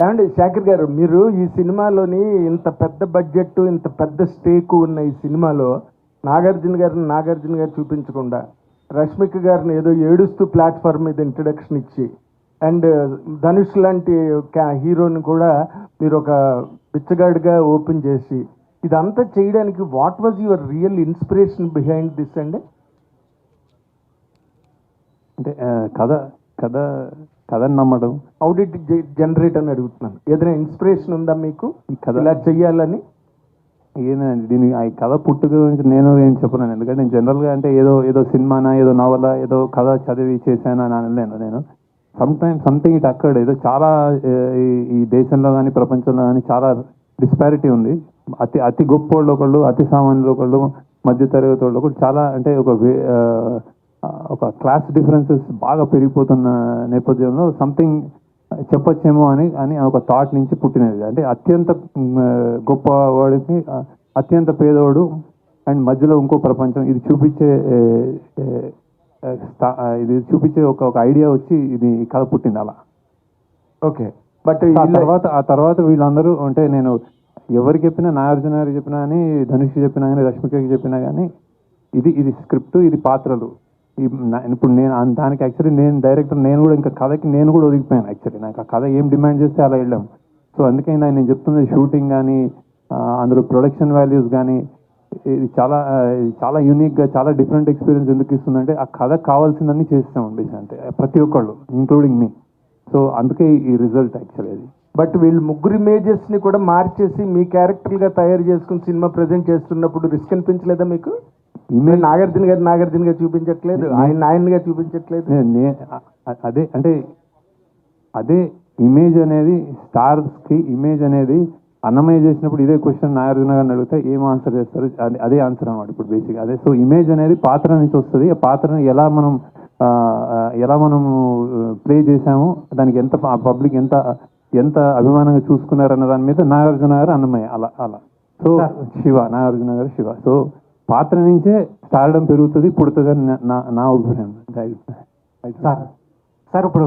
ఏమండి శేఖర్ గారు, మీరు ఈ సినిమాలోని ఇంత పెద్ద బడ్జెట్, ఇంత పెద్ద స్టేక్ ఉన్న ఈ సినిమాలో నాగార్జున గారు చూపించకుండా రష్మిక గారిని ఏదో ఏడుస్తూ ప్లాట్ఫామ్ మీద ఇంట్రడక్షన్ ఇచ్చి, అండ్ ధనుష్ లాంటి హీరోని కూడా మీరు ఒక బిచ్చగాడిగా ఓపెన్ చేసి, ఇదంతా చేయడానికి what was your real inspiration behind this అండి? అంటే కథ కథ కథని నమ్మడం. హౌ డిడ్ జనరేట్ అని అడుగుతున్నాను. ఏదైనా ఇన్స్పిరేషన్ ఉందా మీకు ఈ కథ ఇలా చెయ్యాలని? ఏంటంటే దీని ఆ కథ పుట్టుక గురించి నేను ఏం చెప్పలేను. ఎందుకంటే నేను జనరల్గా అంటే ఏదో ఏదో సినిమానా, ఏదో నవల, ఏదో కథ చదివి చేశాను అని అనలేను నేను. సంథింగ్ ఇట్ అక్కడ ఏదో చాలా ఈ దేశంలో కానీ ప్రపంచంలో కానీ చాలా డిస్పారిటీ ఉంది. అతి గొప్ప వాళ్ళు ఒకళ్ళు, అతి సామాన్యులు ఒకళ్ళు, మధ్య తరగతి వాళ్ళు ఒకళ్ళు, చాలా అంటే ఒక క్లాస్ డిఫరెన్సెస్ బాగా పెరిగిపోతున్న నేపథ్యంలో సంథింగ్ చెప్పొచ్చేమో అని ఒక థాట్ నుంచి పుట్టినది. అంటే అత్యంత గొప్పవాడికి అత్యంత పేదవాడు అండ్ మధ్యలో ఇంకో ప్రపంచం, ఇది చూపించే ఒక ఐడియా వచ్చి ఇది కథ పుట్టింది అలా. ఓకే, బట్ ఆ తర్వాత వీళ్ళందరూ అంటే నేను ఎవరికి చెప్పినా, నాగార్జున గారికి చెప్పినా కానీ, ధనుష్ చెప్పినా కానీ, రష్మికకి చెప్పినా కానీ ఇది స్క్రిప్ట్, ఇది పాత్రలు. ఇప్పుడు నేను దానికి యాక్చువల్లీ నేను డైరెక్టర్, నేను కూడా ఇంకా కథకి నేను కూడా ఒదిగిపోయాను. యాక్చువల్లీ నాకు ఆ కథ ఏం డిమాండ్ చేస్తే అలా వెళ్ళాం. సో అందుకే నేను చెప్తుంది షూటింగ్ కానీ, అందులో ప్రొడక్షన్ వాల్యూస్ కానీ, ఇది చాలా యూనిక్గా, చాలా డిఫరెంట్ ఎక్స్పీరియన్స్ ఎందుకు ఇస్తుందంటే ఆ కథ కావాల్సిందని చేస్తాం బేసిక్, అంటే ప్రతి ఒక్కళ్ళు ఇంక్లూడింగ్ మీ. సో అందుకే ఈ రిజల్ట్ యాక్చువల్లీ అది. బట్ వీళ్ళు ముగ్గురు ఇమేజెస్ ని కూడా మార్చేసి మీ క్యారెక్టర్ గా తయారు చేసుకుని సినిమా ప్రెజెంట్ చేస్తున్నప్పుడు రిస్క్ అనిపించలేదా మీకు? నాగార్జున గారు చూపించట్లేదు, ఆయనగా చూపించట్లేదు. అదే అంటే అదే ఇమేజ్ అనేది, స్టార్స్ కి ఇమేజ్ అనేది అన్నమయ్య చేసినప్పుడు ఇదే క్వశ్చన్ నాగార్జున గారిని అడిగితే ఏం ఆన్సర్ చేస్తారు, అదే ఆన్సర్ అనమాట ఇప్పుడు బేసిక్ అదే. సో ఇమేజ్ అనేది పాత్ర నుంచి వస్తుంది. ఆ పాత్రని ఎలా మనం ప్లే చేసాము, దానికి ఎంత పబ్లిక్ ఎంత అభిమానంగా చూసుకున్నారన్న దాని మీద నాగార్జున గారు, అన్నమయ్య అలా. సో నాగార్జున గారు శివ. సో పాత్ర నుంచే స్టార్డమ్ పెరుగుతుంది, పుడుతుంది అని నా ఒపీనియన్. సార్ ఇప్పుడు